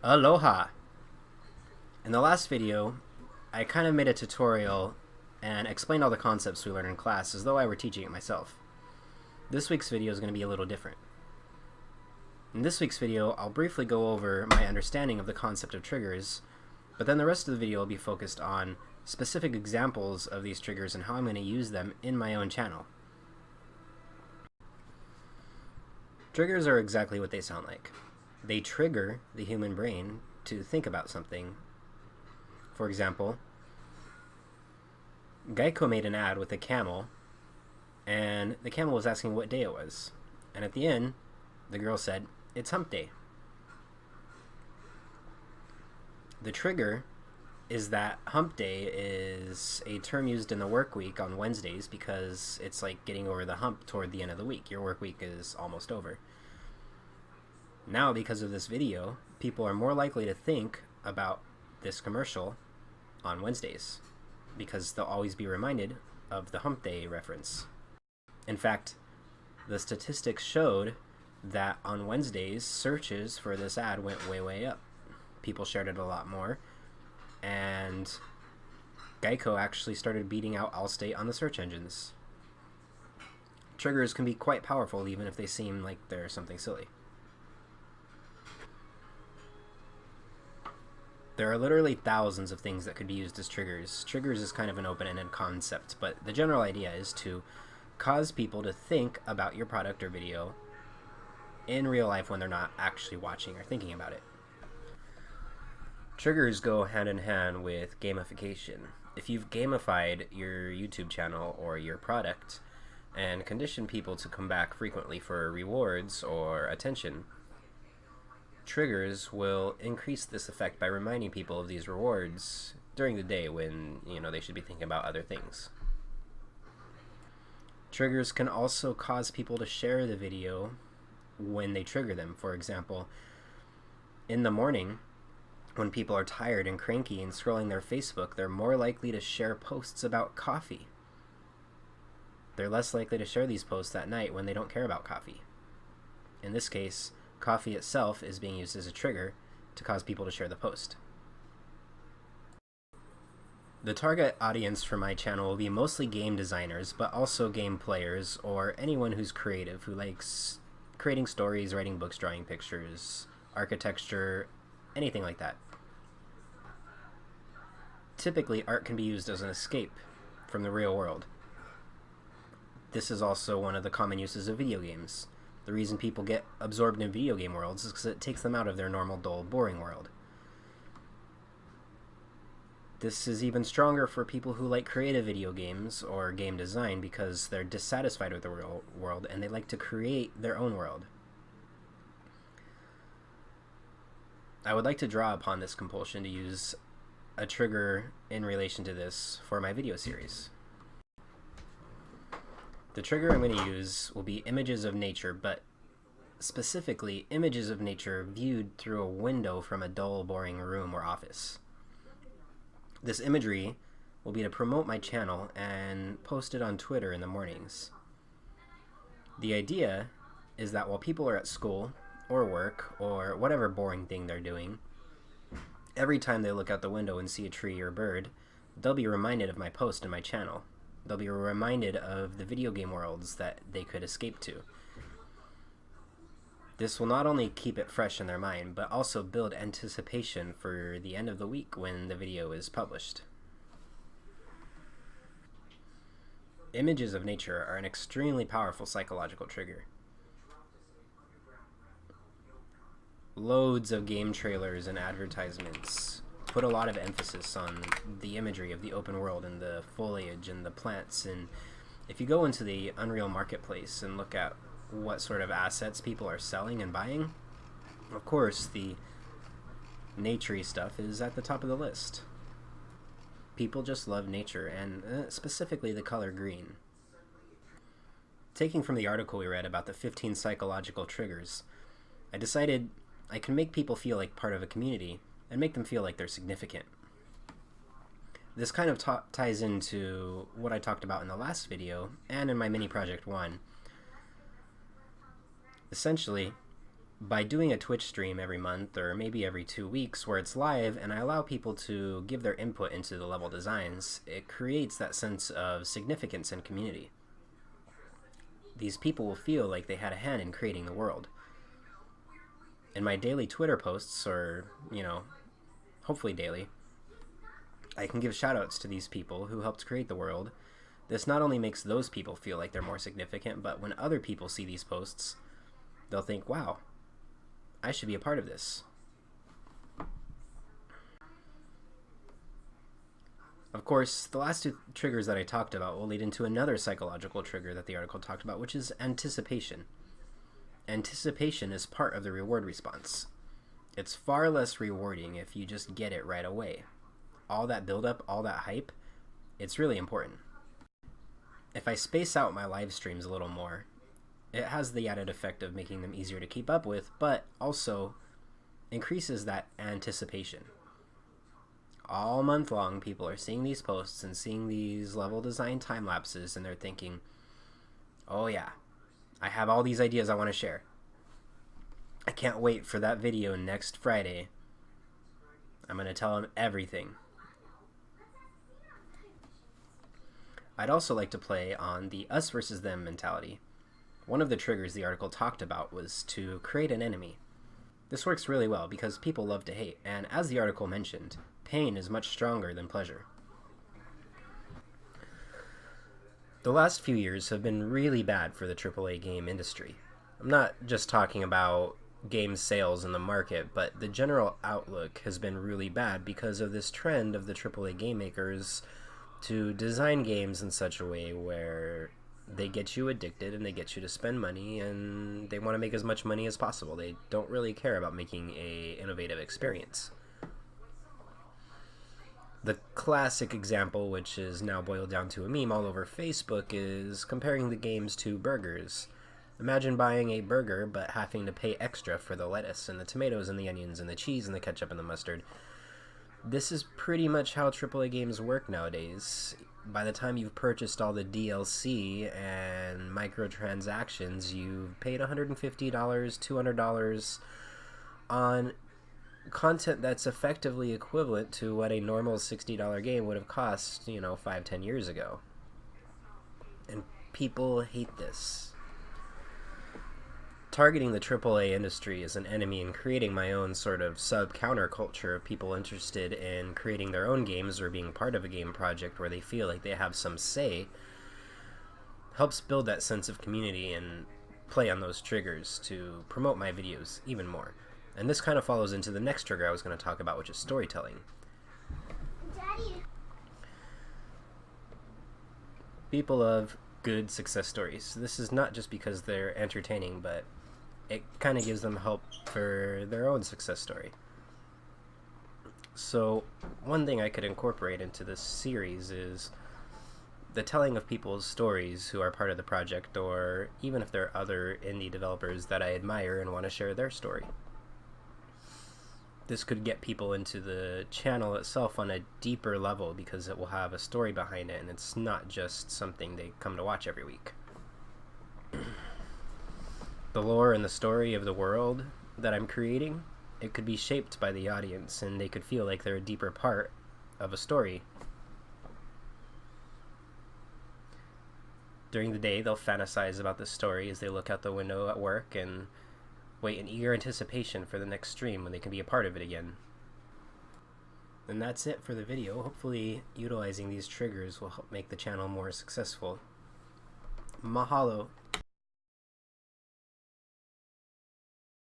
Aloha! In the last video, I kind of made a tutorial and explained all the concepts we learned in class as though I were teaching it myself. This week's video is going to be a little different. In this week's video, I'll briefly go over my understanding of the concept of triggers, but then the rest of the video will be focused on specific examples of these triggers and how I'm going to use them in my own channel. Triggers are exactly what they sound like. They trigger the human brain to think about something. For example, Geico made an ad with a camel, and the camel was asking what day it was. And at the end, the girl said, "It's hump day." The trigger is that hump day is a term used in the work week on Wednesdays because it's like getting over the hump toward the end of the week. Your work week is almost over. Now, because of this video, people are more likely to think about this commercial on Wednesdays because they'll always be reminded of the hump day reference. In fact, the statistics showed that on Wednesdays, searches for this ad went way up. People shared it a lot more, and Geico actually started beating out Allstate on the search engines. Triggers can be quite powerful even if they seem like they're something silly. There are literally thousands of things that could be used as triggers. Triggers is kind of an open-ended concept, but the general idea is to cause people to think about your product or video in real life when they're not actually watching or thinking about it. Triggers go hand in hand with gamification. If you've gamified your YouTube channel or your product and conditioned people to come back frequently for rewards or attention, triggers will increase this effect by reminding people of these rewards during the day when, they should be thinking about other things. Triggers can also cause people to share the video when they trigger them. For example, in the morning, when people are tired and cranky and scrolling their Facebook, they're more likely to share posts about coffee. They're less likely to share these posts at night when they don't care about coffee. In this case, coffee itself is being used as a trigger to cause people to share the post. The target audience for my channel will be mostly game designers, but also game players or anyone who's creative, who likes creating stories, writing books, drawing pictures, architecture, anything like that. Typically, art can be used as an escape from the real world. This is also one of the common uses of video games. The reason people get absorbed in video game worlds is because it takes them out of their normal, dull, boring world. This is even stronger for people who like creative video games or game design because they're dissatisfied with the real world and they like to create their own world. I would like to draw upon this compulsion to use a trigger in relation to this for my video series. The trigger I'm going to use will be images of nature, but specifically images of nature viewed through a window from a dull, boring room or office. This imagery will be to promote my channel and post it on Twitter in the mornings. The idea is that while people are at school or work or whatever boring thing they're doing, every time they look out the window and see a tree or bird, they'll be reminded of my post and my channel. They'll be reminded of the video game worlds that they could escape to. This will not only keep it fresh in their mind, but also build anticipation for the end of the week when the video is published. Images of nature are an extremely powerful psychological trigger. Loads of game trailers and advertisements put a lot of emphasis on the imagery of the open world and the foliage and the plants. And if you go into the Unreal Marketplace and look at what sort of assets people are selling and buying, of course the naturey stuff is at the top of the list. People just love nature, and specifically the color green. Taking from the article we read about the 15 psychological triggers, I decided I can make people feel like part of a community and make them feel like they're significant. This kind of ties into what I talked about in the last video and in my mini project 1. Essentially, By doing a Twitch stream every month or maybe every 2 weeks where it's live and I allow people to give their input into the level designs, it creates that sense of significance and community. These people will feel like they had a hand in creating the world. In my daily Twitter posts, or, hopefully daily, I can give shoutouts to these people who helped create the world. This not only makes those people feel like they're more significant, but when other people see these posts, they'll think, wow, I should be a part of this. Of course, the last 2 triggers that I talked about will lead into another psychological trigger that the article talked about, which is anticipation. Anticipation is part of the reward response. It's far less rewarding if you just get it right away. All that buildup, all that hype, it's really important. If I space out my live streams a little more, it has the added effect of making them easier to keep up with, but also increases that anticipation. All month long, people are seeing these posts and seeing these level design time lapses, and they're thinking, oh yeah, I have all these ideas I want to share. I can't wait for that video next Friday. I'm going to tell them everything. I'd also like to play on the us versus them mentality. One of the triggers the article talked about was to create an enemy. This works really well because people love to hate, and as the article mentioned, pain is much stronger than pleasure. The last few years have been really bad for the AAA game industry. I'm not just talking about game sales in the market, but the general outlook has been really bad because of this trend of the AAA game makers to design games in such a way where they get you addicted and they get you to spend money and they want to make as much money as possible. They don't really care about making an innovative experience. The classic example, which is now boiled down to a meme all over Facebook, is comparing the games to burgers. Imagine buying a burger but having to pay extra for the lettuce and the tomatoes and the onions and the cheese and the ketchup and the mustard. This is pretty much how AAA games work nowadays. By the time you've purchased all the DLC and microtransactions, you've paid $150, $200 on content that's effectively equivalent to what a normal $60 game would have cost, 5-10 years ago. And people hate this. Targeting the AAA industry as an enemy and creating my own sort of sub-counterculture of people interested in creating their own games or being part of a game project where they feel like they have some say helps build that sense of community and play on those triggers to promote my videos even more. And this kind of follows into the next trigger I was going to talk about, which is storytelling. Daddy. People love good success stories. This is not just because they're entertaining, but it kind of gives them hope for their own success story. So one thing I could incorporate into this series is the telling of people's stories who are part of the project, or even if there are other indie developers that I admire and want to share their story. This could get people into the channel itself on a deeper level because it will have a story behind it and it's not just something they come to watch every week. The lore and the story of the world that I'm creating, it could be shaped by the audience and they could feel like they're a deeper part of a story. During the day, they'll fantasize about the story as they look out the window at work and wait in eager anticipation for the next stream when they can be a part of it again. And that's it for the video. Hopefully utilizing these triggers will help make the channel more successful. Mahalo.